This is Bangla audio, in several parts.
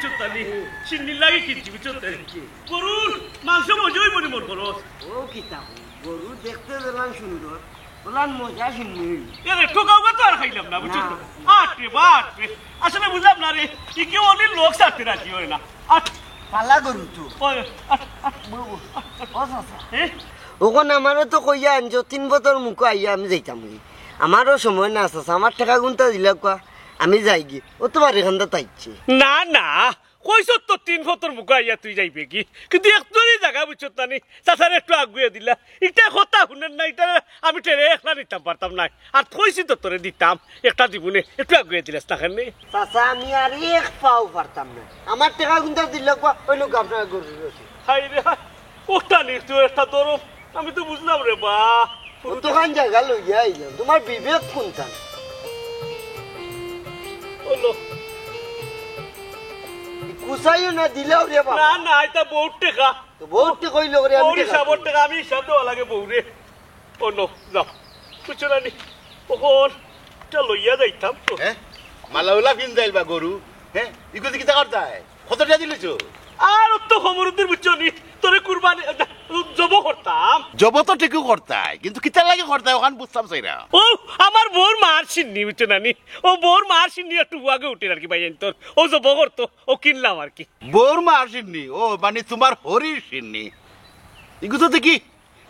বুঝছো তানি সিন্নি লাগে কিনছি বুঝছো গরুর মাংস মজাই মনে মন করো ও কিতা গরু দেখতে দিলাম সুন্দর বলান মজা সিন্নি এরে ঠোকাও তো আর খাইলাম না বুঝছো আটে বাটে আসলে বুঝলাম না রে কি কেউ অনেক লোক সাথে রাজি হয় না আট পালা গরু তো ওখানে আমারও তো কইয়া আনছো 3 বছর মুখো আইয়া আমি যাইতাম আমারও সময় না আছে আমার টাকা গুনটা দিলা কোয়া আমি যাই গি ও তোমার এখানটা তাইছে না না কইছ তো 3 বছর মুখো আইয়া তুই যাইবে কি কিন্তু একটুই জায়গা বুঝছো তানি চাচারে একটু আগুয়ে দিলা এটা কথা শুনেন না এটা আমি টেরে একলা নিতাম পারতাম না আর কইছি তো তোরে দিতাম একটা দিবনে একটু আগুয়ে দিলাস না কেন চাচা আমি আর এক পাও পারতাম না আমার টাকা গুনটা দিলা কোয়া ওই লোক আপনার গরু রয়েছে হাই রে হাই ওটা নি তুই একটা দরম আমি তো বুঝলাম রে বা দোকান জায়গা লইয়া আইলাম তোমার বিবেক কোনটা বলো কুসাইও না দিলেও রে বাবা না না এটা বহুত টাকা তো বহুত কইলো রে আমি হিসাবর টাকা আমি হিসাব দেওয়া লাগে বউরে ও নো যাও বুঝছো না নি ওখন এটা লইয়া যাইতাম তো হ্যাঁ মালাউলা কিন যাইবা গরু হ্যাঁ ইগুদি কিতা করতায় কত টাকা দিলেছো আর তো খবরদের বুঝছো নি তোরে কুরবানি জব করতাম জব তো ঠিকই করতায় কিন্তু কিতা লাগে করতায় ওখান বুঝতাম চাইরা ও আমার বোর মার সিন্নি বুঝছো না নি ও বোর মার সিন্নি একটু আগে উঠে আর কি ভাই তোর ও জব করতো ও কিনলাম আর কি বোর মার সিন্নি ও মানে তোমার হরির সিন্নি ইগুতো দেখি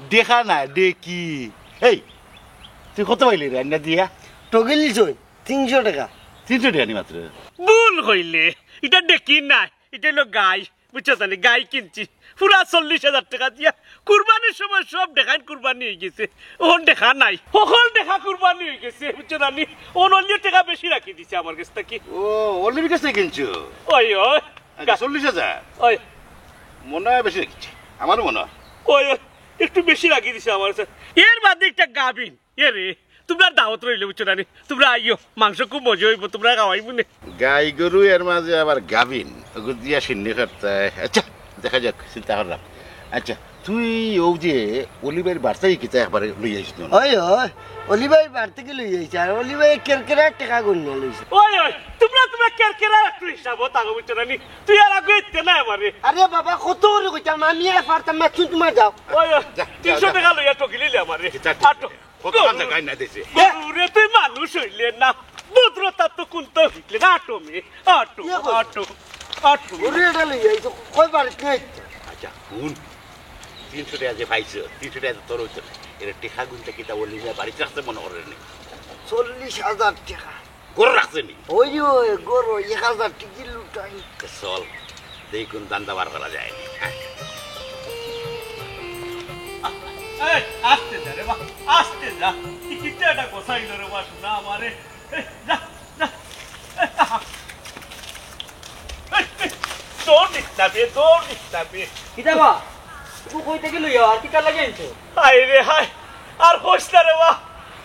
দেখা না দেখি এই তুই কত পাইলি রে আন্না দিয়া টগিলিছ 300 টাকা 300 টাকা নি মাত্র ভুল হইলে এটা দেখি নাই এটা হলো গাই বুঝছো তাহলে গাই কিনছি পুরা 40,000 টাকা দিয়া কুরবানির সময় সব দেখান কুরবানি হয়ে গেছে ওখান দেখা নাই সকল দেখা কুরবানি হয়ে গেছে বুঝছো নানি অন্য টাকা বেশি রাখি দিছে আমার কাছ থেকে ও অলির কাছে কিনছো ওই ওই 40,000 ওই মনে হয় বেশি রেখেছি আমারও মনে হয় ওই একটু বেশি রাখি দিছে আমার কাছে এর বাদে একটা গাবিন এ রে তোমরা দাওয়াত রইলে বুঝছো নানি তোমরা আইও মাংস খুব মজা হইব তোমরা খাওয়াই মনে গাই গরু এর মাঝে আবার গাবিন ওগুলো দিয়া সিন্নি করতায় আচ্ছা দেখা যাক চিন্তা করলাম আচ্ছা তুই ও যে অলিবের বার্তাই কিতা একবারে লই আইস না ওই ওই অলিভাই বাড়তে কি লই আইছে আর অলিভাই কেরকেরা টাকা গুনিয়া লইছে ওই ওই তোমরা কেরকেরা একটু হিসাব তাগো বুঝছো নানি তুই আর আগে ইতে না আমারে আরে বাবা কত করে কইতাম আমি আর পারতাম না তুই তোমার যাও ওই 300 টাকা লইয়া টকিলিলে আমারে আটো কত কান্দা গাই না দিছে গরুরে তুই মানুষ হইলে না ভদ্রতা তো কোনটা হইলে না আটো মে আটো আটো আটো ওরে এটা লই আইছো কই বাড়িতে নাই আচ্ছা কোন 300 টাকা যে পাইছো 300 টাকা তোর হইতো এর টেকা গুনতে কিতা অলিবের বাড়িতে রাখতে মনে করে নি 40,000 টাকা গরু রাখছে নি ওই ওই গরু 1000 টাকা লুটাই চল দেখুন দান্দা বার করা যায় এই আস্তে যা রে বা আস্তে যা কি কিটা গোসাইলো রে বা না আমারে যা যা দৌড় নিস্তাবে কিটা বা তুই কই থেকে লইয়া আর কিটা লাগে আনছো হায় রে হায় আর হোস না রে বা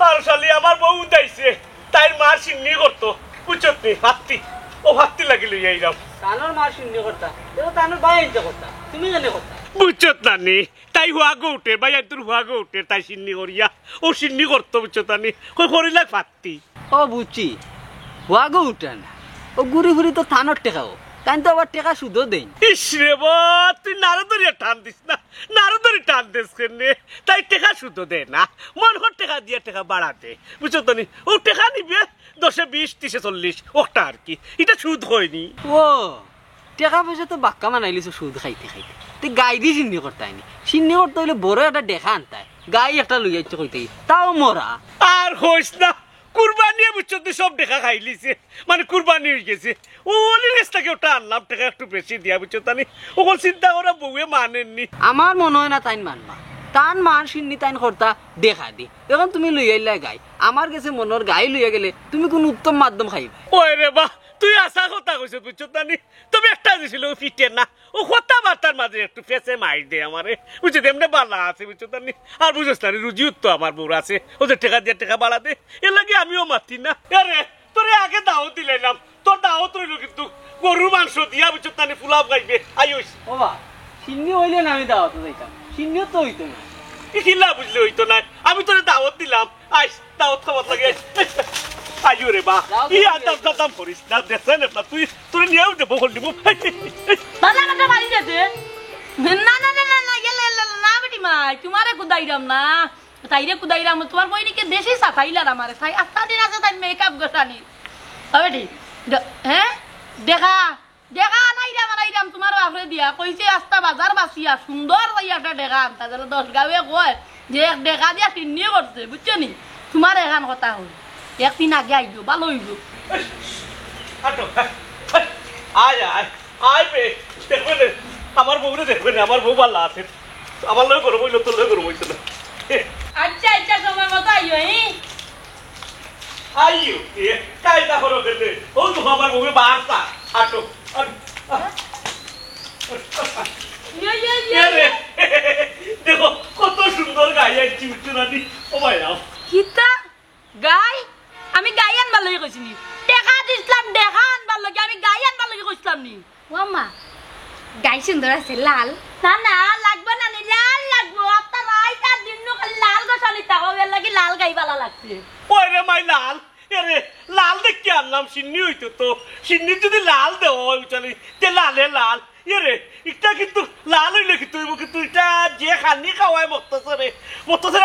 আর শালি আমার বউ উঠাইছে তাই মার সিন্নি করতো বুঝছত নি হাত্তি ও হাত্তি লাগিল এইরাম তানোর মা শূন্য করতা দেখো তানোর ভাই আনতে করতা তুমি জানে করতা বুঝছত না নি তাই হুয়াগো উঠে ভাই তোর হুয়াগো উঠে তাই সিন্নি করিয়া ও সিন্নি করতো বুঝছত না নি কই করিলাক ফাত্তি ও বুঝছি হুয়াগো উঠে না ও ঘুরি ঘুরি তো থানোর টেকাও তাই তো আবার টেকা শুধু দেন ইস রে বা তুই নারদরিয়া টান দিস না নারদরি টান দিস কেনে তাই টেকা শুধু দে না মন হর টেকা দিয়ে টেকা বাড়া দে বুঝছো নি ও টেকা নিবে 10 20 30 40 ওটা আর কি এটা সুদ হয়নি ও টেকা পয়সা তো বাক্কা মানাইলিস সুদ খাইতে খাইতে তুই গাই দিয়ে সিন্নি করতাই নি সিন্নি করতে হইলে বড় একটা দেখা আনতাই গাই একটা লই যাচ্ছে কইতে তাও মরা আর হইস না কুরবানি বুঝছো তুই সব দেখা খাইলিছে মানে কুরবানি হয়ে গেছে ও অলি রেস্তাকে ওটা আনলাম টাকা একটু বেশি দিয়া বুঝছো তানি ওগুলো চিন্তা করা বউয়ে মানেননি আমার মনে হয় না তাইন মানবা তান মান সিন্নি তাইন করতা দেখা দি এখন তুমি লই আইলা গাই আমার কাছে মনের গাই লইয়া গেলে তুমি কোন উত্তম মাধ্যম খাইবা ওই রে বা তুই আসা কথা কইছ বুঝছো তানি তবে একটা দিছিল ফিটে না ও কথা বার্তার মাঝে একটু ফেসে মাই দে আমারে বুঝছো এমনি বালা আছে বুঝছো তানি আর বুঝছ না রুজিও তো আমার বউর আছে ওদের টাকা দিয়ে টাকা বাড়া দে এর লাগে আমিও মাতি না আরে তোরে আগে দাওয়াত দিলাম তোর দাওয়াত রইল কিন্তু গরুর মাংস দিয়া বুঝছো তানি ফুলাও খাইবে আইস ও বা সিন্নি হইলে না আমি দাওয়াতে যাইতাম সিন্নিও তো হইতো না কি খিলা বুঝলে হইতো না আমি তোরে দাওয়াত দিলাম আইস দাওয়াত খাওয়ার লাগে আইও রে বা ই আদাম দাদাম করিস না দেখছেন না তুই তোর নিয়েও দেবো হল দিব বাজা কথা বাড়ি যেতে না না না না না গেলে না বেটি মাই তোমারে কুদাইরাম না তাইরে কুদাইরাম তোমার বইনিকে দেশি সাফাইলার আমারে সাই আস্তা দিন আছে তাই মেকআপ গোসানি বেটি হ্যাঁ দেখা দেখা নাইরাম তোমার বাপরে দিয়া কইছে আস্তা বাজার বাসিয়া সুন্দর একটা দেখা আনতা যেন 10 গাঁয়ে কয় যে এক দেখা দিয়া তিন্নি করছে বুঝছো নি তোমার এখান কথা হল একদিন আগে আইব ভালো হইব আয় আয় আয় বে দেখবেন আমার বউরে দেখবেন আমার বউ ভালো আছে আমার লয় করবো তোর লয় করবো না আচ্ছা আচ্ছা সময় মতো আইও আইও এ কায়দা করো কেটে ও তো আমার বউরে বার্তা আটো দেখো কত সুন্দর গায়ে আইছি উচ্চরানি ও ভাই নাও কিতা গাই আমি গাই আনবার লাগি কইছিনি দেখা দিছিলাম দেখা আনবার লাগি আমি গাই আনবার লাগি কইছিলাম নি ওমা গাই সুন্দর আছে লাল না না লাগবে না নি লাল লাগবো আপনার রাইতা দিন লাল গছালি তাও এর লাগি লাল গাই ভালো লাগছে ওই রে মাই লাল এরে লাল দেখি আনলাম সিন্নি হইতো তো সিন্নি যদি লাল দেও উচ্চারি তে লালে লাল এরে এটা কিন্তু লাল হইলে কিন্তু এটা যে খানি খাওয়ায় মক্তসরে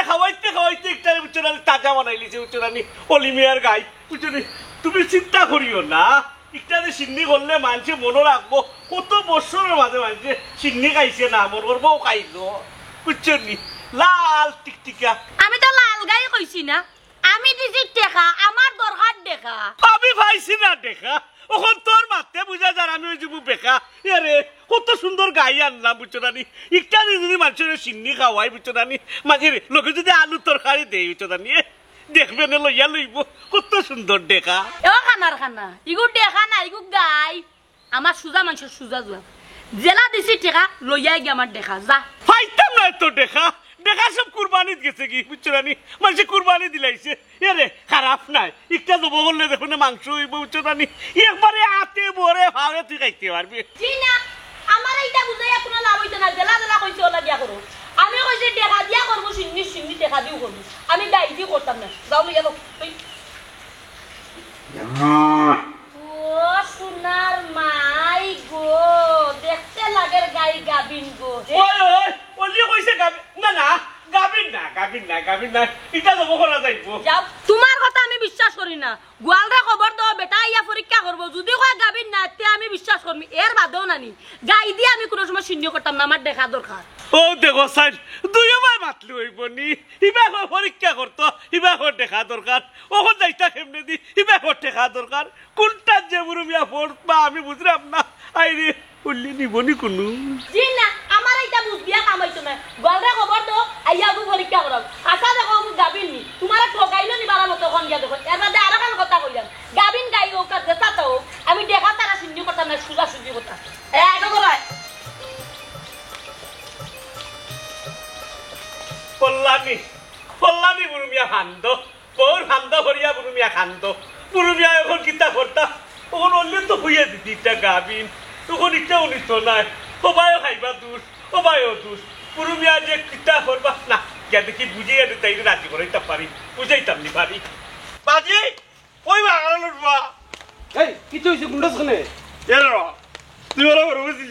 খাওয়াইতে একটা উচ্চারানি তাজা বানাইলিছে উচ্চারানি অলিমিয়ার গাই উচ্চারি তুমি চিন্তা করিও না একটা যে সিন্নি করলে মানুষে মনে রাখবো কত বছরের মাঝে মানুষে সিন্নি খাইছে না মন করবো খাইলো বুঝছি লাল টিকটিকা আমি তো লাল গাই কইছি না আমি দিছি দেখা আমার দরকার দেখা আমি পাইছি না দেখা ওখন তোর মাতে বুঝা যার আমি ওই যে বেকা আরে কত সুন্দর গাই আনলাম বুঝছো নানি একটা যদি মানুষের সিন্নি খাওয়াই বুঝছো নানি মাঝে লোকে যদি আলু তরকারি দেয় বুঝছো নানি দেখবে না লইয়া লইব কত সুন্দর দেখা এ খানার খানা ইগু দেখা না ইগু গাই আমার সুজা মানুষের সুজা জুয়া জেলা দিছি টেকা লইয়াই গিয়ে আমার দেখা যা পাইতাম না এত দেখা দেখা সব কুরবানিত গেছে কি বুঝছো নানি মানুষে কুরবানি দিলাইছে এরে খারাপ নাই একটা দেবো বললে দেখো না মাংস হইব বুঝছো নানি একবারে আতে বরে ভাবে তুই খাইতে পারবি জি না আমার এইটা বুঝাইয়া কোনো লাভ হইতো না জেলা জেলা কইছে ওলা দিয়া করো আমি কইছে দেখা দিয়া করবো সিন্নি দেখা দিও করবো আমি গাই দিয়ে করতাম না যাও লইয়া লো ও সোনার মাই গো দেখতে লাগের গাই গাবিন গো ওই ওই ওলি কইছে গাবিন না এটা দেবো করা যাইবো যাও তোমার কথা আমি বিশ্বাস করি না গোয়ালরা খবর দাও বেটা ইয়া পরীক্ষা করবো যদি কয় গাবিন না তে আমি বিশ্বাস করবি এর বাদেও নানি গাই দিয়ে আমি কোনো সময় সিন্নি করতাম না আমার দেখা দরকার ও দেখো সাইড দুইবার মাতলি হইব নি ইবা পরীক্ষা করতো ইবা দেখা দরকার ওখন যাইতা কেমনে দি ইবা দেখা দরকার কোনটা যে মুরুমিয়া পড়বা আমি বুঝলাম না আইরে উল্লি নিবনি কোনো জি না আমার এইটা বুঝবিয়া কামাইতো না গোয়ালরা খবর দাও আইয়া আমি পরীক্ষা করব আশা দেখো আমি গাবিন নি তোমার ঠকাইলো নি বারা মতো কোন গিয়া দেখো এর বাদে আর কান কথা কইলাম গাবিন গাই ও কাজ যেতা তো আমি দেখা তারা সিন্নি করতাম না সুজা সুজি করতাম এটা বলাই পল্লানি বুরুমিয়া খান্দ বউর খান্দ করিয়া বুরুমিয়া খান্দ বুরুমিয়া এখন কিতা করতা ওখন অন্য তো হইয়া দিতি ইটা গাবিন তখন ইটা উনিত নাই সবাইও খাইবা দূর সবাইও দূর বুরুমিয়া যে কিতা করবা না গিয়া দেখি বুঝিয়ে তাই রাজি করাইতে পারি বুঝাইতাম নি পারি বাজি ওই বাগান উঠবা এই কিছু হইছে গুন্ডাস খানে এর তুই ওরা ঘরে বসিস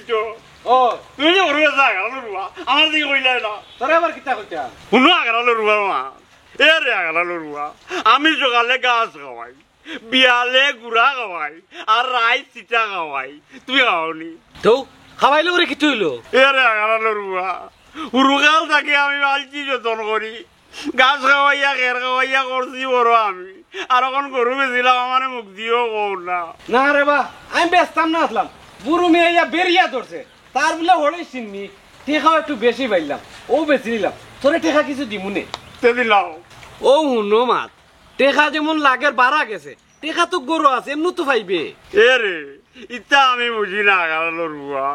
ও তুমি যে ঘরে বসে আগাল উঠবা আমার দিকে কইলাই না তোরা আবার কিতা কইতা শুনো আগাল উঠবা মা এ রে আগাল উঠবা আমি সকালে গাছ খাওয়াই বিয়ালে গুড়া খাওয়াই আর রাই চিটা খাওয়াই তুমি খাওনি তো খাওয়াইলো করে কিছু হইলো এ রে আগাল উঠবা উরুকাল থাকে আমি বালছি যতন করি গাছ খাওয়াইয়া খের খাওয়াইয়া করছি বড় আমি আর এখন গরু বেছিলাম আমার মুখ দিয়েও কর না না রে বা আমি ব্যস্তাম না আসলাম বুড়ো মেয়ে ইয়া বেরিয়া ধরছে তার বলে হলে চিননি টেকাও একটু বেশি পাইলাম ও বেশি নিলাম তোরে টেকা কিছু দিমুনে তে দিলাম ও হুনো মাত টেকা যেমন লাগের বাড়া গেছে টেকা তো গরু আছে এমনি তো পাইবে এ রে ইটা আমি বুঝি না আগাল রুয়া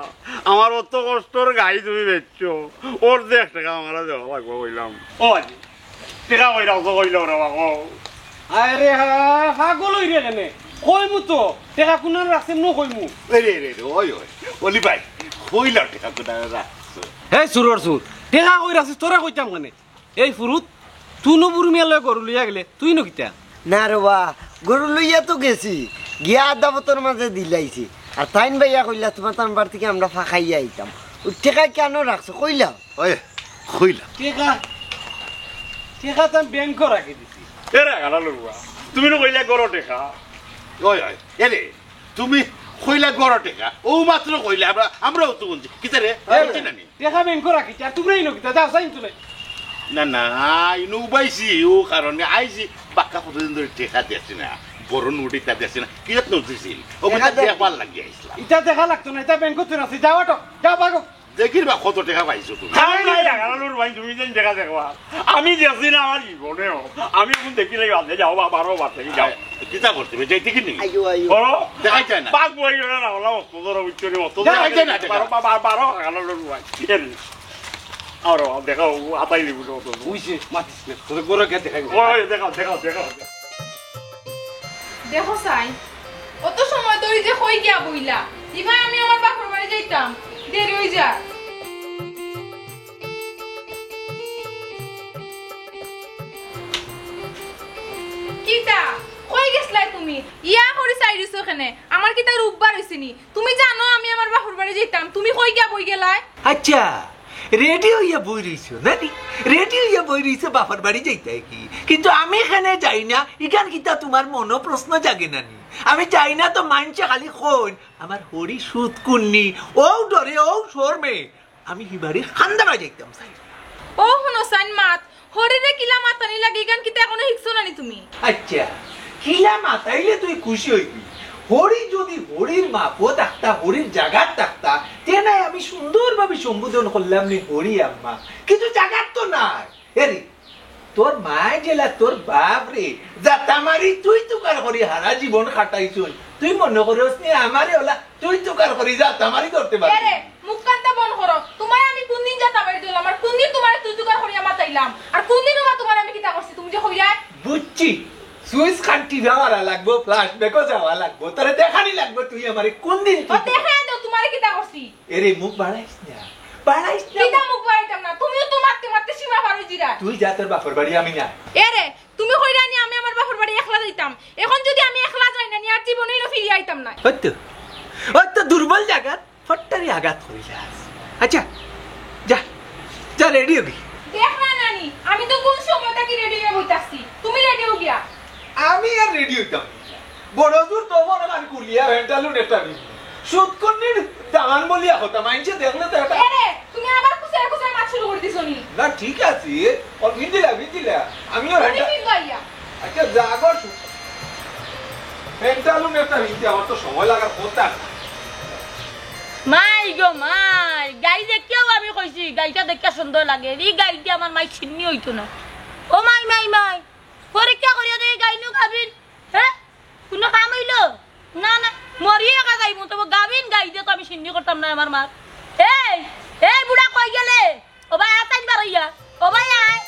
আমার অত কষ্টর গাই তুমি বেচছো ওর যে 1 টাকা আমার দেওয়া লাগবো কইলাম ও আজি টাকা কইলাম তো কইলাম রে বাবা আরে পাগল হইরে কেনে কইমু তো টেকা কোন রাখছে নো কইমু রে ওই অলি ভাই কইলাম টাকা কোথায় রাখছো হে সুরর সুর টেকা কই রাখছিস তোরা কইতাম কেনে এই ফুরুত তুই নো বুড়ি মেয়ে লয় গরু লইয়া গেলে তুই নো কিতা না রে বা গরু লইয়া তো গেছি গিয়া আধা বতর মাঝে দিলাইছি আর তাইন ভাইয়া কইলা তোমার তার বার থেকে আমরা ফাঁকাইয়া আইতাম ওই টেকা কেন রাখছো কইলা ওই কইলাম টেকা তো আমি ব্যাংক রাখি দিছি এরা গালালো তুমি না কইলা গরো টেকা ওই ওই এরে তুমি কইলা গড় টেকা ও মাত্র কইলা আমরাও তো বলছি কিতা রে বলছি না নি? টেকা ব্যাংক রাখিছি আর তোমরাই নকিতা যাও সাইন তুলে না না ইনু উবাইছি ও কারণে আইছি বাক্কা কতদিন ধরে টেকা দিয়েছি না বড় নোটিটা দিয়েছি না কি নটিছিল ও কথা দেখবার লাগি আইছিলাম ইটা দেখা লাগতো না এটা ব্যাংক তুই আছে যাও তো যাও ভাগো দেখির বা কত টাকা পাইছো তুমি গালালোর ভাই তুমি যেন দেখা দেখবা আমি যাচ্ছি না আমার জীবনেও আমি এখন দেখি না বাদে যাও বা বারো বার থেকে যাও কিতা করতে হবে যাইতে কি নেই আইও আইও বড় দেখাই যায় না পাক বই না হলা অত ধরো উচ্চরে অত দেখাই যায় না বারো বারো গালালোর ভাই আর দেখাও আতাই লিবু তো বুঝছে মাতিস না তোর গরু কে দেখাই ওই দেখাও দেখাও দেখাও দেখো সাই অত সময় ধরে যে কই গিয়া বইলা ইভা আমি আমার বাপের বাড়ি যাইতাম দেরি হই যা কিতা কই গেছলাই তুমি ইয়া করি চাইরিছো এখানে আমার কিতা রূপবার হইছিনি তুমি জানো আমি আমার বাপের বাড়ি যাইতাম তুমি কই গিয়া বই গেলাই আচ্ছা রেডি হইয়া বই রইছো নানি রেডি হইয়া বই রইছো বাবার বাড়ি যাইতে কি কিন্তু আমি এখানে যাই না ইখান কিতা তোমার মনো প্রশ্ন জাগে নানি আমি যাই না তো মানছে খালি কোন আমার হরি সুদ কুন্নি ও ডরে ও শর্মে আমি হিবাড়ি খান্দা বাড়ি যাইতাম চাই ও শুনো সাইন মাত হরিরে কিলা মাতানি লাগে গান কিতা এখনো শিখছো নানি তুমি আচ্ছা কিলা মাতাইলে তুই খুশি হইবি হরি যদি হরির মাপো থাকতা হরির জাগাত থাকতা তেনাই আমি সুন্দরভাবে সম্বোধন করলাম নি হরি আম্মা কিন্তু জাগাত তো নাই এরি তোর মায় জেলা তোর বাপ রে যাতা মারি তুই তুকার করি হারা জীবন খাটাইছুন তুই মনে করিস নি আমারে ওলা তুই তুকার করি যাতা মারি করতে পারবি এরে মুখ কান্তা বন করো তোমার আমি কোন দিন যাতা বাড়ি দিলাম আর কোন দিন তোমার তুই তুকার করিয়া মাতাইলাম আর কোন দিন তোমার আমি কিতা করছি তুমি যে কইরা বুঝছি সুইচ খান্তি যাওয়ারা লাগবো ফ্লাশ ব্যাকও যাওয়া লাগবো তারে দেখানি লাগবো তুই আমারে কোন দিন ও দেখাই দাও তোমারে কিতা করছি এরে মুখ বাড়াইস না বাড়াইস না কিতা মুখ বাড়াইতাম না তুমিও তো মারতে মারতে সীমা পার হই জিরা তুই যা তোর বাপের বাড়ি আমি না এরে তুমি কইরা নি আমি আমার বাপের বাড়ি একলা যাইতাম এখন যদি আমি একলা যাই না নি আর জীবনেই না ফিরে আইতাম না হয়তো দুর্বল জায়গা ফট্টারি আঘাত করিলাস আচ্ছা যা যা রেডি হবি দেখ না নানি আমি তো কোন সময় থাকি রেডি হয়ে বইতাছি তুমি রেডি হও গিয়া আমি আর রেডি হইতাম বড় দূর তো মনে মান কুলিয়া ভেন্টালু নেটাবি সুদ কন্নির দামান বলিয়া হতা মাইনছে দেখলে তো এটা এরে তুমি আবার কুসার কুসার মাছ শুরু করে দিছো নি না ঠিক আছে ও ভিদিলা আমিও তুমি ভেন্টা কি গাইয়া আচ্ছা জাগো ভেন্টালু নেটাবি আমার তো সময় লাগার কথা মাই গো মাই গাই দেখেও আমি কইছি গাইটা দেখে সুন্দর লাগে এই গাইটি আমার মাই চিন্নি হইতো না ও মাই মাই মাই পরীক্ষা করিয়া দেই গাইনু খাবিন হ্যাঁ কোনো কাম হইলো না না মরিয়ে একা যাইব তো গাবিন গাই দিয়ে তো আমি চিন্নি করতাম না আমার মার এই এই বুড়া কই গেলে ও ভাই আতাইন বাড়াইয়া ও ভাই আয়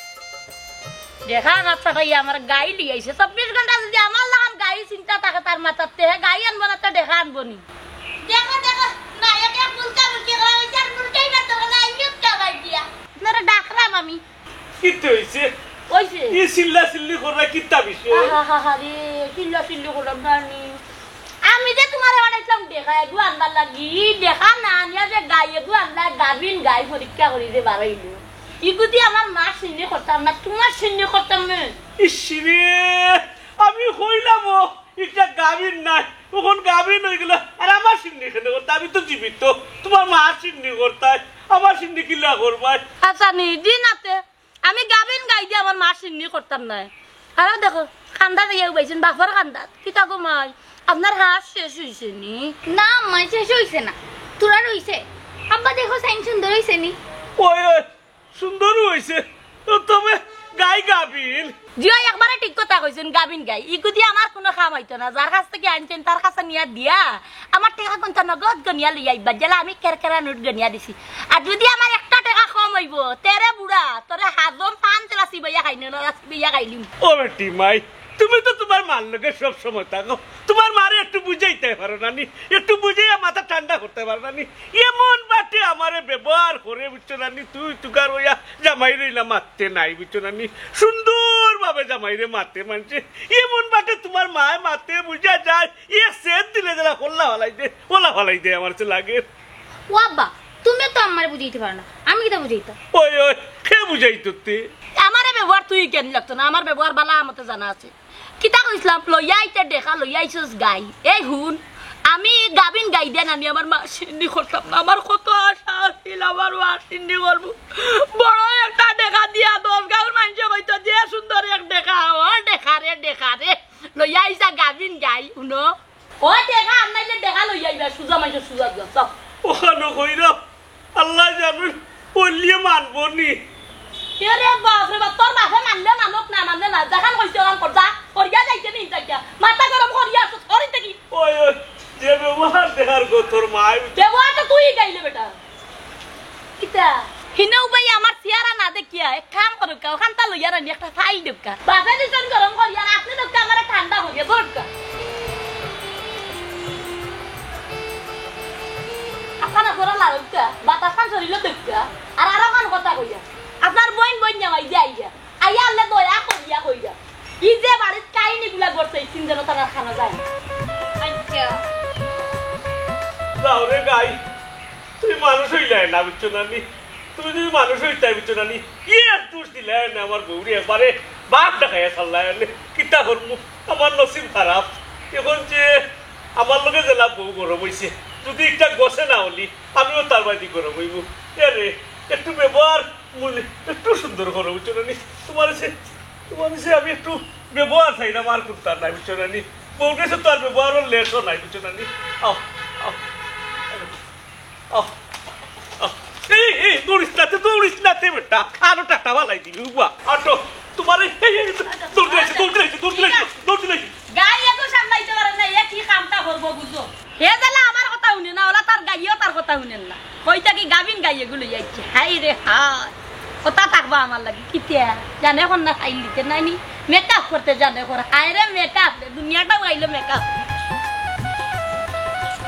দেখা না ছাড়াইয়া আমার গাই লিয়াইছে 24 ঘন্টা যদি আমার লাগান গাই চিন্তা থাকে তার মাথাতে গাই আনবো না তো দেখা আনবো নি দেখা দেখা না একা ফুলকা মুখে গলা চার মুরকাই না তো না ইউটা গাই দিয়া আপনারা ডাকরাম আমি কিতে হইছে কইছে ই সিল্লা সিল্লি করা কিতা বিষয় আহা রে কিল্লা সিল্লি করলাম জানি আমি যে তোমারে বাড়াইলাম দেখা একটু আনবার লাগি দেখা না আনিয়া যে গাই একটু আনলা গাবিন গাই পরীক্ষা করি যে বাড়াইলো ইগুদি আমার মা সিন্নি করতাম না তোমার সিন্নি করতাম না ইসরে আমি কইলাম এটা গাবিন নাই তখন গাবিন হয়ে গেল আর আমার সিন্নি কেন করতে আমি তো জীবিত তোমার মা সিন্নি করতাই আমার সিন্নি কিলা করবাই আচ্ছা দিন আতে আমি গাবিন গাই দিয়ে আমার মা সিন্নি করতাম না আর দেখো খান্দা দিয়ে বাইছেন বাপর খান্দা কিতা গো মাই আপনার হাত শেষ হয়েছে নি না আম্মা শেষ হইছে না তোরা রইছে আব্বা দেখো সাইন সুন্দর হইছে নি ওই ওই সুন্দর হয়েছে তবে গাই গাবিন জিয়া একবারে ঠিক কথা কইছেন গাবিন গাই ইগুদি আমার কোনো কাম হইতো না যার কাছ থেকে আনছেন তার কাছে নিয়া দিয়া আমার টাকা কোনটা নগদ গনিয়া লইয়া আইবা জেলা আমি কেরকেরা নোট গনিয়া দিছি আর যদি আমার একটা টাকা কম হইব তেরে বুড়া তোরে হাজম পান তেলাসি বইয়া খাইনি না বইয়া খাইলিম ও বেটি মাই তুমি তো তোমার মার লগে সব সময় থাকো তোমার মারে একটু বুঝাইতে পারো নানি একটু বুঝাইয়া মাথা ঠান্ডা করতে পারো নানি এমন বাটে আমারে ব্যবহার করে বুঝছো নানি তুই তুকার ওইয়া জামাই রইলা মারতে নাই বুঝছো নানি সুন্দর ভাবে জামাইরে মাতে মানছে এমন বাটে তোমার মায় মাতে বুঝা যায় এ সেট দিলে যারা ওলা ফালাই দে আমার তো লাগে ও আব্বা তুমি তো আমার বুঝাইতে পারো না আমি কিটা বুঝাইতাম ওই ওই কে বুঝাই তোতে আমারে ব্যবহার তুই কেন লাগতো না আমার ব্যবহার বালা আমাতে জানা আছে কিতা কইছিলাম লইয়া আইতে দেখা লইয়া আইছস গাই এই হুন আমি গাবিন গাই দেন আমি আমার মা সিন্দি করতাম না আমার কত আশা ছিল আমার মা সিন্দি করবো বড় একটা দেখা দিয়া 10 গাঁর মানুষ কইতো যে সুন্দর এক দেখা ও দেখা রে লইয়া আইসা গাবিন গাই শুনো ও দেখা আনাইলে দেখা লইয়া আইবা সুজা মানুষ সুজা যাও ওখানে কইরা আল্লাহ জানুন বললিয়ে মানবো নি এরে বাপ রে বাপ তোর মাথা মানলে মানুক না মানলে না দেখান কইছো কাম করতা করিয়া যাইতে নি যাইয়া মাথা গরম করিয়া সরিতে কি ওই ওই যে ব্যবহার দেখার গো তোর মায় ব্যবহার তো তুই গাইলে বেটা কিতা হিনে উপায় আমার চেহারা না দেখিয়া এক কাম করো কা ওখানটা লইয়া রানি একটা ফাই দেবকা বাপে দিছন গরম করিয়া আপনি দেবকা আমার ঠান্ডা হইয়া দরকা আপনার ঘরে লাগা বাতাস খান শরীরে দেবকা আর আরো কান কথা কইয়া আপনার বইন জামাই যে আইয়া আইয়া আল্লে দয়া করিয়া কইয়া ই যে বাড়ির কাহিনীগুলা করছে এই চিন্তা তারা খানা যায় আচ্ছা যাও রে গাই তুই মানুষ হইলে না বুঝছো না নি তুমি যদি মানুষ হইতে বুঝছো না নি কি এক দোষ দিলে না আমার গৌরী একবারে বাপ দেখাইয়া ছাড়লাই কিতা করবো আমার নসিব খারাপ এখন যে আমার লোকে জেলা বউ গরম হইছে যদি একটা গছে না হলি আমিও তার বাড়ি গরম হইব এরে একটু ব্যবহার মূল্য একটু সুন্দর করো বুঝছো না নি তোমার সে আমি একটু ব্যবহার চাই না মার করতাম না বুঝছো না নি বউ গেছে তো আর ব্যবহারও লেসও নাই বুঝছো না নি আও দৌড়িস নাতে বেটা আরো টাকা বালাই দিবি উবা আটো তোমার গাইয়া তো সামলাইতে পারে না এ কি কামটা করবো বুঝো হে জালা আমার কথা শুনে না ওলা তার গাইও তার কথা শুনেন না কইটা কি গাবিন গাইয়ে গুলো যাইছে হাই রে হাই কথা থাকবা আমার লাগে কিতিয়া জানে এখন না খাই লিতে নাইনি মেকআপ করতে জানে করে হাই রে মেকআপ দুনিয়াটা গাইলে মেকআপ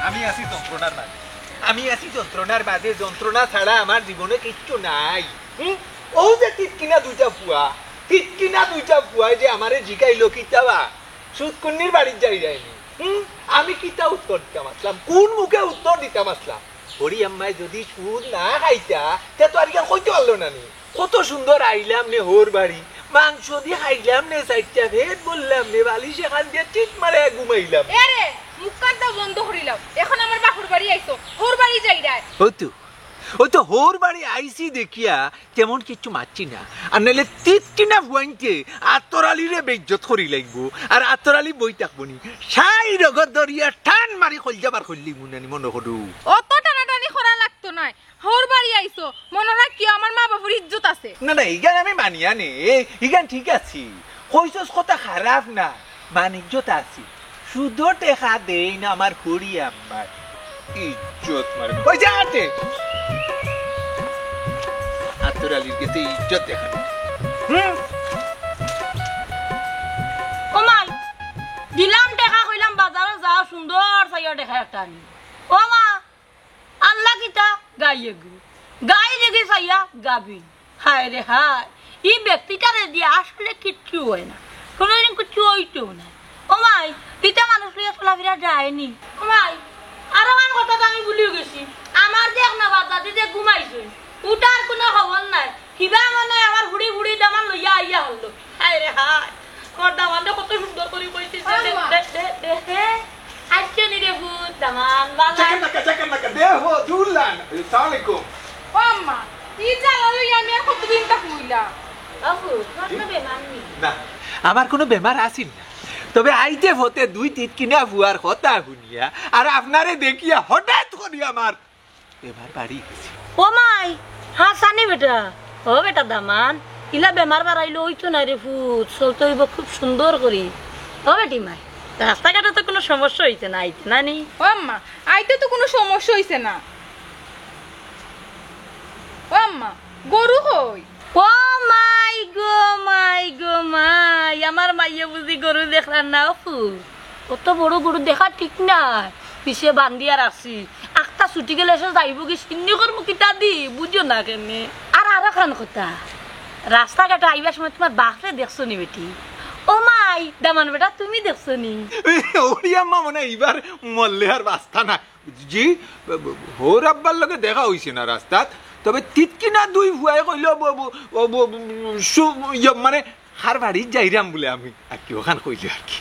আমি আছি যন্ত্রণার মাঝে আমি আছি যন্ত্রণার মাঝে যন্ত্রণা ছাড়া আমার জীবনে কিচ্ছু নাই ও যে তিতকিনা দুইটা পুয়া যে আমারে জিগাইলো কিতাবা সুদকুন্নির বাড়ির যাই যায়নি আমি কিতা উত্তর দিতাম আসলাম কোন মুখে উত্তর দিতাম আসলাম হরি আম্মায় যদি সুদ না খাইতা তে তো আর কইতে পারলো না নি কত সুন্দর আইলাম নে হোর বাড়ি মাংস দিয়ে খাইলাম নে চারটা ভেদ বললাম নে বালিশ এখান দিয়ে ঠিক মারে ঘুমাইলাম এরে মুখটা বন্ধ করিলাম এখন আমার বাপুর বাড়ি আইছো হোর বাড়ি যাই রায় ওই তো হোর বাড়ি আইসি দেখিয়া তেমন কিছু মারছি না আর নাহলে তিতকিনা ভুয়াইতে আতরালিরে বেইজ্জত করি লাগবো আর আতরালি বই থাকবো নি সাই রগত দরিয়া টান মারি কলজাবার কল্লি মুনানি মনে করু অত টানাটানি করা লাগতো না হোর বাড়ি আইছো মনে হয় কি আমার মা বাপুর ইজ্জত আছে না ইগান আমি মানিয়া নে ইগান ঠিক আছি কইছস কথা খারাপ না মানিজ্জত আছি শুধু টেকা দেই না আমার হরি আম্মার ইজ্জত মারে কই যাতে আতরালির গেতে ইজ্জত দেখানো ও মাই দিলাম দেখা কইলাম বাজারে যাও সুন্দর সাইয়া দেখা একটা আনি ও মা আল্লাহ কিতা গাইয়ে গু গাই দেখে সাইয়া গাবি হায় রে হায় এই ব্যক্তিটারে দিয়ে আসলে কিচ্ছু হয় না কোনোদিন কিছু হইতো না ও মাই পিতা মানুষ লিয়া চলাফেরা যায়নি ও মাই আরো মান কথা তো আমি ভুলিয়ে গেছি আমার দেখ না বাজাতে যে ঘুমাইছে উঠার কোনো খবর নাই কিবা মনে আমার হুড়ি দামান লইয়া আইয়া হলো হায় রে হায় আমার দামানটা কত সুন্দর করে কইতেছে আজকে নি রে ভূত দামান বালা চাকা দেহো দুলান আসসালামু আলাইকুম ও আম্মা ই জানো আমি আর কতদিন তা কইলা বাবু তোমার বেমান নি না আমার কোনো বেমার আসিল না তবে আইতে হতে দুই তিতকিনা বুয়ার কথা শুনিয়া আর আপনারে দেখিয়া হঠাৎ করি আমার বেমার বাড়ি গেছে ও মাই হাসানি বেটা ও বেটা দামান ইলা বেমার বাড়াইলো ওই তো না রে ভূত চলতে হইব খুব সুন্দর করি ও বেটি মাই রাস্তাঘাটে তো কোনো সমস্যা হইছে না আইতে না নি ও আম্মা আইতে তো কোনো সমস্যা হইছে না ও আম্মা গরু কই ও মাই গো মাই আমার মাইয়ে বুঝি গরু দেখলাম না ফুল কত বড় গরু দেখা ঠিক নাই পিছে বান্ধিয়া রাখছি আখটা ছুটি গেলে এসে যাইব কি চিন্নি করবো কিতা দি বুঝো না কেনে আর আরো খান কথা রাস্তাঘাটে আইবার সময় তোমার বাপরে দেখছো নি বেটি? ও মাই দামান বেটা তুমি দেখছো নি? ওরি আম্মা মনে হয় এবার মরলে আর রাস্তা না জি হোর আব্বার লগে দেখা হইছে না রাস্তাত তবে তিতকি না দুই ভুয়াই কইল মানে হার বাড়ি যাইরাম বলে আমি আর কি ওখান কইল আর কি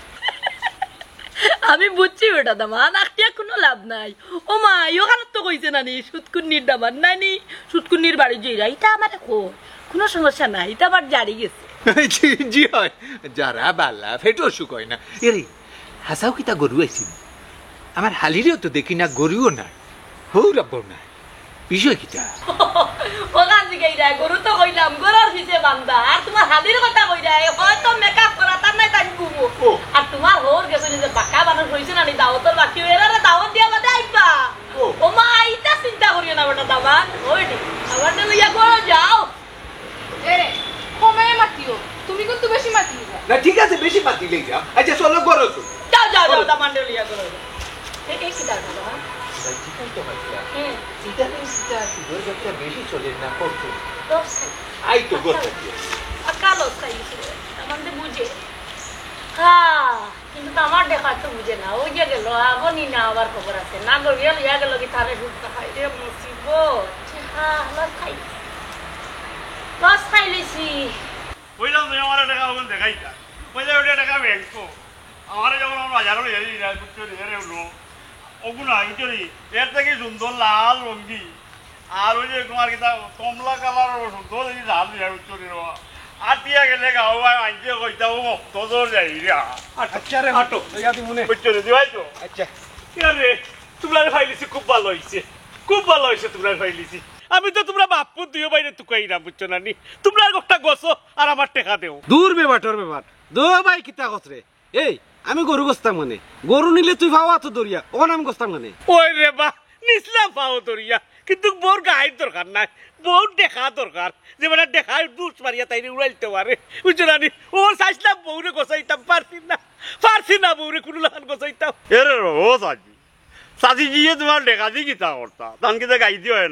আমি বুঝছি বেটা দামান আখটিয়া কোনো লাভ নাই। ও মাই ওখানে তো কইছে নানি সুতকুন্নির দামান নানি সুতকুন্নির বাড়ি যাইরা এটা আমার কোনো সমস্যা নাই, এটা আবার জারি গেছে। জি জি হয় যারা বালা ফেটো সুখ হয় না এরে হাসাও কিতা গরু আইছিল আমার হালিরেও তো দেখি না গরুও না হৌরাব্বর না বিষয় কিতা ওখান থেকে গরু তো কইলাম গরুর পিছে বান্ধা আর তোমার হালির কথা কইরা হয়তো মেকআপ করা তার নাই তাই ঘুমো আর তোমার হোর গেছে যে বাঁকা বানর হইছে না দাওয়াতর বাকি এরা দাওয়াত দিয়া বাদে আইবা। ও মা আইতা চিন্তা করিও না বেটা দামান ওই নি আবার লইয়া গো যাও এরে কমে মাতিও তুমি কিন্তু বেশি মাতিও না ঠিক আছে বেশি পাতি লই যাও আচ্ছা চলো গরো তো যাও যাও যাও দামান লইয়া গো এই কি দাও দাও বেশি চলে না করতো দোস আই তো গরো কালো খাইছে আমাদের বুঝে হ্যাঁ কিন্তু আমার দেখা তো বুঝে না ওই যে গেল আগনি না আবার খবর আছে না গো ইয়া গেল কি তারে ঢুকতে হয় রে মুসিবত হ্যাঁ লস খাইলেছি কইলাম তুমি আমার টাকা ওখান দেখাইতা পয়সা ওটা টাকা ব্যাংকো আমার যখন আমার বাজারও যাই না বুঝছো রে উঠলো ওগুলো ইটরি এর থেকে সুন্দর লাল রঙ্গি আর ওই যে তোমার কিতা কমলা কালার সুন্দর এই লাল দিয়া বুঝছো রে আর দিয়া গেলে গাও আনছে কইতা ও তোর যাই রে আচ্ছা রে হাঁটো ইয়াদি মনে বুঝছো রে দিবাই তো আচ্ছা আরে তোমরা ফাইলিছি খুব ভালো হইছে খুব ভালো হইছে তোমরা ফাইলিছি আমি তো তোমরা বাপু দিও বাইরে তুকাই না বুঝছো না নি তোমরা একটা গছো আর আমার টাকা দেও দূর বেবাটর বেবার দো ভাই কিতা কসরে এই আমি গরু গোস্তাম মানে গরু নিলে তুই ভাও তো দরিয়া ওখানে আমি গোস্তাম মানে ওই রে বা নিসলাম পাও দরিয়া কিন্তু বোর গায়ের দরকার নাই বউর দেখা দরকার যে মানে দেখায় দুষ মারিয়া তাইরে উড়াইতে পারে বুঝছো না নি ও চাইছিলাম বউরে গোছাইতাম পারছি না বউরে কোনো লাগান গোছাইতাম এরে ও সাজি সাজি গিয়ে তোমার দেখা দি কিতা করতা তান কিতা গাই দিয়ে হয়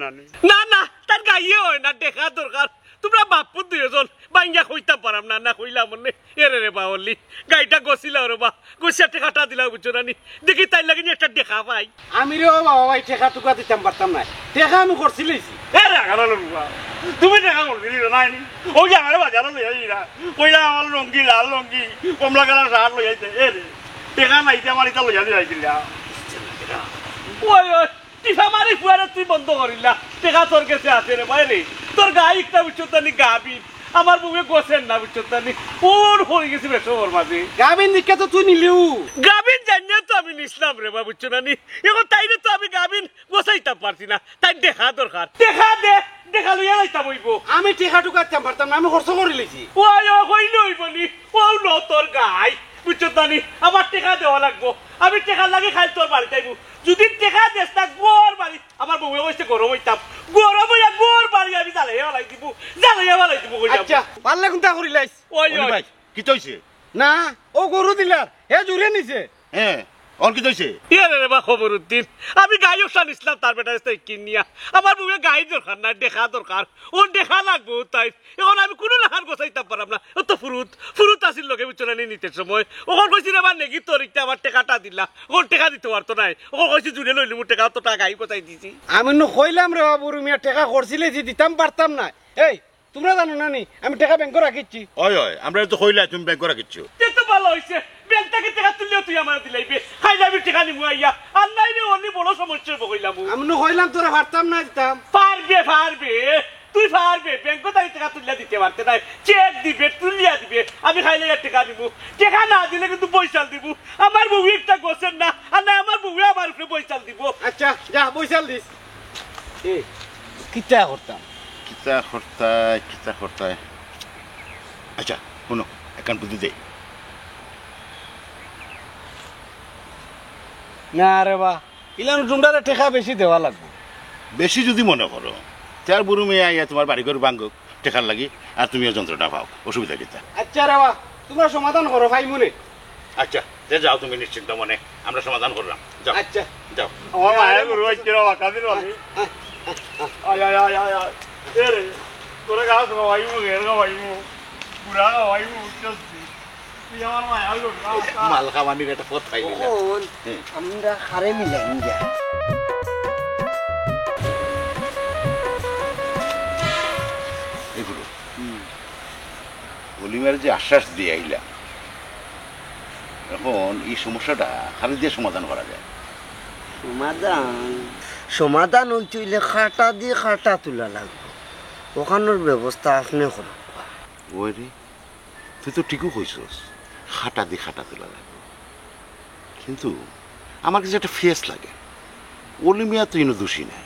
না না তার গাইয়ে হয় না দেখা দরকার তোমরা বাপু দুজন বাইঙ্গা কইতাম পারাম না না কইলাম মনে এরে রে বাউলি গাইটা গছিলা রে বা গছিয়া টেকাটা দিলা বুঝছো না নি দেখি তাই লাগি একটা দেখা পাই আমি রে বাবা ভাই টেকা টুকা দিতাম পারতাম না টেকা আমি করছিলাইছি এরে আগালো রুবা তুমি দেখা করছিলি নাই নি ওই যে আমার বাজারে লই আইরা কইলা আমার রঙ্গি লাল রঙ্গি কমলা কালার শার্ট লই আইতে এরে টেকা নাইতে আমার এটা লই আইছিলা ওই ওই টিফা মারি ফুয়ারে তুই বন্ধ করিলা টেকা তোর কাছে আছে রে ভাই রে তোর গায়ে একটা বুঝছো তানি গাবি আমার বুকে গোছেন না বুঝছো তানি ওর হয়ে গেছে বেশ ওর মাঝে গাবিন দিকে তো তুই নিলিও গাবিন জানিয়ে তো আমি নিসলাম রে বা বুঝছো না নি এখন তাইরে তো আমি গাবিন গোছাইতাম পারছি না তাই দেখা দরকার দেখা দেখা লইয়া লাইতাম হইব আমি টেকা টুকা দিতাম পারতাম না আমি খরচ করে লিছি ওই হইল হইবনি ও ন তোর গাই বুঝছো তানি আমার টেকা দেওয়া লাগবো আমি টেকা লাগে খাই তোর বাড়ি যাইব যদি টেকা দেস না গোর বাড়ি আমার বউ হইছে গরম হইতাম গরম হইয়া গোর বাড়ি আমি জ্বালাইয়া বালাই দিব আচ্ছা পারলে কোনটা করিলাইস ওই ওলি ভাই কি তৈছে না ও গরু দিলার হে জুড়ে নিছে হ্যাঁ অন কি তৈছে ইয়ারে রে বা খবরউদ্দিন আমি গায়ক শান ইসলাম তার বেটা এসে কিনিয়া আমার বুকে গাই দরকার না দেখা দরকার ও দেখা লাগবো তাই এখন আমি কোনো লাহান গোছাইতাম পারাম না ও তো ফুরুত আসিল লোকে বুঝছো না নিতে সময় ওখন কইছি রে আমার নেগি তোর একটা আমার টেকাটা দিলা ওর টেকা দিতে পারতো নাই ওখন কইছি জুড়ে লইলি মোর টেকা তো টাকা গাই গোছাই দিছি আমি নো কইলাম রে বাবু রুমিয়া টেকা করছিলাইছি দিতাম পারতাম না এই তোমরা জানো না নি আমি টাকা ব্যাংকে রাখিছি ওই আমরা তো কইলা তুমি ব্যাংক করা কিচ্ছু তে তো ভালো হইছে ব্যাংক থেকে টাকা তুললেও তুই আমার দিলাইবে খাই যাবি টাকা নিমু আইয়া আর নাই রে অন্য বড় সমস্যা বকইলাম আমি নো কইলাম তোরা পারতাম না দিতাম পারবে তুই পারবে ব্যাংক থেকে টাকা তুলিয়া দিতে পারতে নাই চেক দিবে তুলিয়া দিবে আমি খাইলে টাকা দিব টাকা না দিলে কিন্তু পয়সা দিব আমার বউ একটা গোছেন না আর না আমার বউ আমার উপরে পয়সা দিব আচ্ছা যা পয়সা দিস এ কিটা করতাম কিতা করতায় আচ্ছা শুনো একান বুদ্ধি দে না রে বা ইলান জুমডারে টেকা বেশি দেওয়া লাগবে বেশি যদি মনে করো তার বুড়ো মেয়ে আইয়া তোমার বাড়ি ঘর ভাঙ্গুক টেকার লাগি আর তুমিও যন্ত্রটা পাও অসুবিধা কিতা আচ্ছা রে বা তোমরা সমাধান করো ভাই মনে আচ্ছা যাও তুমি নিশ্চিন্ত মনে আমরা সমাধান করলাম যাও আচ্ছা যাও আমার মায়ের গরু হচ্ছে রে কাজির বাকি আয় আয় আয় আয় আয় এরে তোরা গাছ খাওয়াইমু ঘের খাওয়াইমু পুরা খাওয়াইমু চলছি তুই আমার মায়া মাল খাওয়ানির একটা পথ পাইলি না তখন আমরা হারে মিলাই যা এগুলো অলিভার যে আশ্বাস দিয়ে আইলা এখন এই সমস্যাটা খালি দিয়ে সমাধান করা যায় সমাধান হইলে খাটা দিয়ে খাটা তোলা লাগবে ওখানোর ব্যবস্থা আপনি করুন ওই রে তুই তো ঠিকও কইছস খাটা দিয়ে খাটা তোলা লাগবে কিন্তু আমার কাছে একটা ফেস লাগে অলিমিয়া তো ইনো দোষী নাই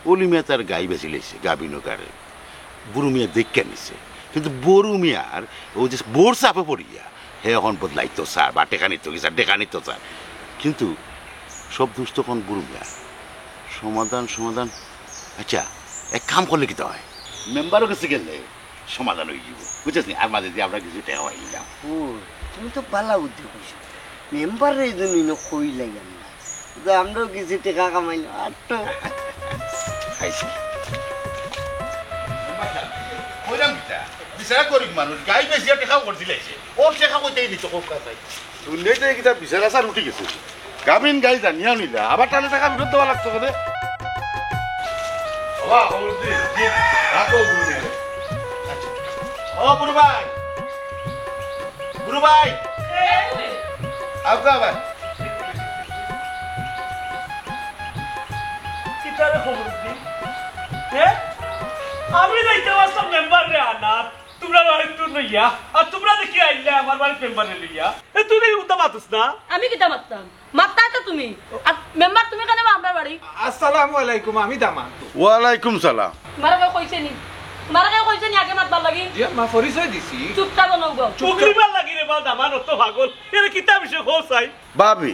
অলিমিয়া তার গাই বেঁচে লেছে গাবিনো গাড়ে বুড়ো মিয়া দেখে নিছে কিন্তু বড়ু মিয়ার ও যে বোর চাপে পড়িয়া হে এখন বদলাইতো স্যার বা টেকা নিত কি স্যার টেকা নিত স্যার কিন্তু সব দোষ তখন বুড়ো মিয়া সমাধান আচ্ছা এক কাম করলে কি তো হয় মেম্বারও কাছে গেলে সমাধান হয়ে যাব বুঝছিস নি আর মাঝে দিয়ে আমরা কিছু টেকা হয়ে যাম তুমি তো পালা বুদ্ধি করছো মেম্বারের এই জন্য কই লাগে না আমরাও কিছু টাকা কামাইলাম আর তো খাইছি কইলাম কিটা বিচারা করিক মানুষ গাই বেশি টেকাও করছিলাইছে ওর টেকা কইতেই দিত কোক কাছে দুনিয়াতে কিটা বিচারা সার উঠি গেছে গাবিন গাই জানিয়াও নিলা আবার টানে টাকা বিরুদ্ধ দেওয়া লাগতো কেন বাবা হলুদি জি রাখো গুরু ও গুরু ভাই আউকা ভাই কিতারে খবর দি হ্যাঁ আমি যাইতে পারতাম মেম্বার রে আনার তোমরা একটু লইয়া আর তোমরা দেখি আইলে আমার বাড়ির মেম্বারে লইয়া তুই উত্তা মাতুস না আমি কিতা মারতাম মারতাই তো তুমি আর মেম্বার তুমি কেন আমরা বাড়ি আসসালামু আলাইকুম আমি দামান ওয়ালাইকুম সালাম মারা কেউ কইছে নি মারা কেউ কইছে নি আগে মাতবার লাগি জি মা পরিচয় দিছি চুপচাপ নগো চুকরিবার লাগি রে বাদ আমার অত পাগল এর কিতা বিষয় হোস আই ভাবি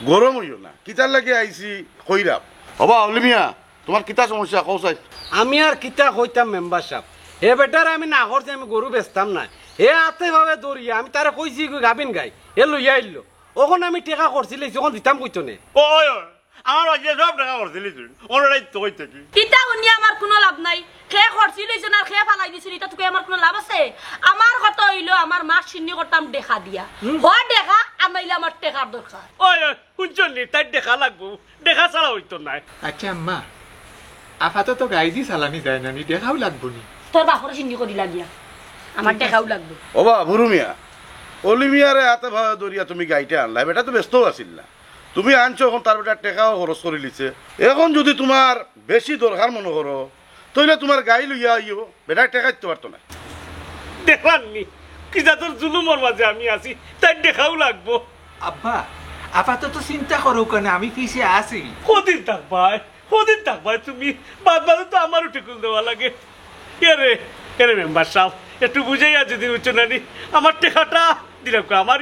গরম হইও না কিতার লাগে আইছি কইরাম হবা অলিমিয়া তোমার কিতা সমস্যা কৌসাই আমি আর কিতা কইতাম মেম্বার সাহেব হে বেটার আমি না করছি আমি গরু বেচতাম না হে হাতে ভাবে দৌড়িয়া আমি তারা কইছি গাবিন গাই হে লইয়া আইলো ওখানে আমি টেকা করছিল যখন দিতাম কইতো নে ওই আমার বাজে সব টাকা করছিলি তুই অনলাইন তো কই থাকি কিতা উনি আমার কোনো লাভ নাই খে খরচি লইছ না খে ফালাই দিছিস এটা তোকে আমার কোনো লাভ আছে আমার কথা হইলো আমার মা চিন্নি করতাম দেখা দিয়া হয় দেখা আমাইলে আমার টেকার দরকার ওই শুনছনি তাই দেখা লাগবো দেখা ছাড়া হইতো নাই আচ্ছা আম্মা আপাতত গাই দি চালানি যায় না নি দেখাও লাগবো নি তোর বাপরে চিন্নি করি লাগিয়া আমার টেকাও লাগবে ওবা বুরুমিয়া অলিমিয়ারে হাতে ভাবে দরিয়া তুমি গাইতে আনলা বেটা তো ব্যস্ত আছিল না তুমি আনছো এখন তার বেটা টেকাও খরচ করে লিছে এখন যদি তোমার বেশি দরকার মনে করো তাহলে তোমার গাই লইয়া আইও বেটা টেকাইতে পারতো না দেখলামনি কি তোর জুলুমর মাঝে আমি আছি তাই দেখাও লাগবো আব্বা আপাতত চিন্তা করো কেন আমি পিছিয়ে আছি কদিন থাকবাই তুমি বাদ বাদে তো আমারও টিকুল দেওয়া লাগে এরে মেম্বার সাহেব একটু বুঝাইয়া যদি উচ্চ নানি আমার টেকাটা দিলাম আমার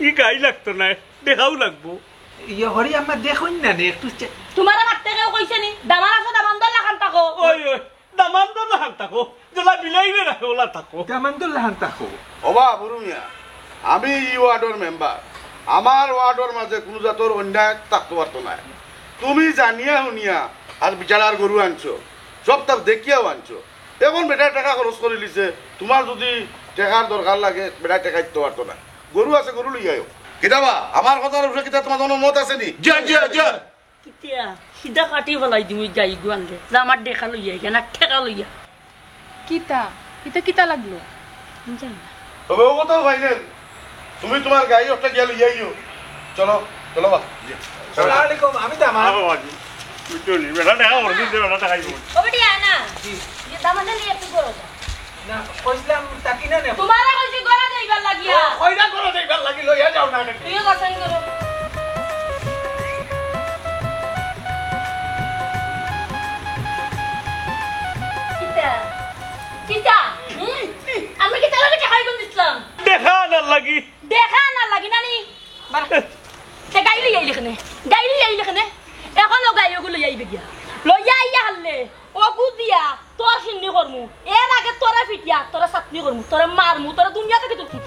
ই গাই লাগতো না দেখাও লাগবো ইয়ে হরি আম্মা দেখুন না নে একটু তোমার আমার টেকাও কইছে নি দামান আছে দামান দল লাখান থাকো ওই দামান তো না থাকো যেলা বিলাইবে রাখো ওলা থাকো কেমন তো লাহান থাকো ওবা বুরুমিয়া আমি ই ওয়ার্ডের মেম্বার আমার ওয়ার্ডের মাঝে কোনো জাতর অন্যায় থাকতে পারতো না তুমি জানিয়া শুনিয়া আর বিচারার গরু আনছো সব তার দেখিয়াও আনছো এখন বেটার টাকা খরচ করে লিছে তোমার যদি টাকার দরকার লাগে বেটার টাকা দিতে পারতো না গরু আছে গরু লইয়াও কিতাবা আমার কথার উপরে কিতা তোমার কোনো মত আছে নি কিতিয়া সিধা কাটি ফেলাই দিমু যাই গুয়ানলে আমার দেখা লইয়া কেন ঠেকা লইয়া কিতা এটা কিতা লাগলো তবে ও কথা ফাইনাল তুমি তোমার গাড়ি একটা গিয়া লইয়াইও চলো চলো বা আসসালামু আলাইকুম আমি দামান বেটা দেখা করবি বেটা দেখাই ও বেটি আনা ये दामन ले একটু করো না কইলাম তাকি না নে তোমারে কইছি করে যাইবার লাগিয়া কইরা করো দেইবার লাগি লইয়া যাও না তুইও কথা করো কিতা আমি কিতা লাগে টাকা কোন দিছলাম দেখা না লাগি নানি তে গাইলি আইলি এখানে এখন গাইও গুলো আইবে গিয়া লইয়া আইয়া হাললে ও গুদিয়া তোর সিন্নি করমু এর আগে তোরা ফিটিয়া তোরা চাটনি করমু তোরা মারমু তোরা দুনিয়া থেকে তুলছি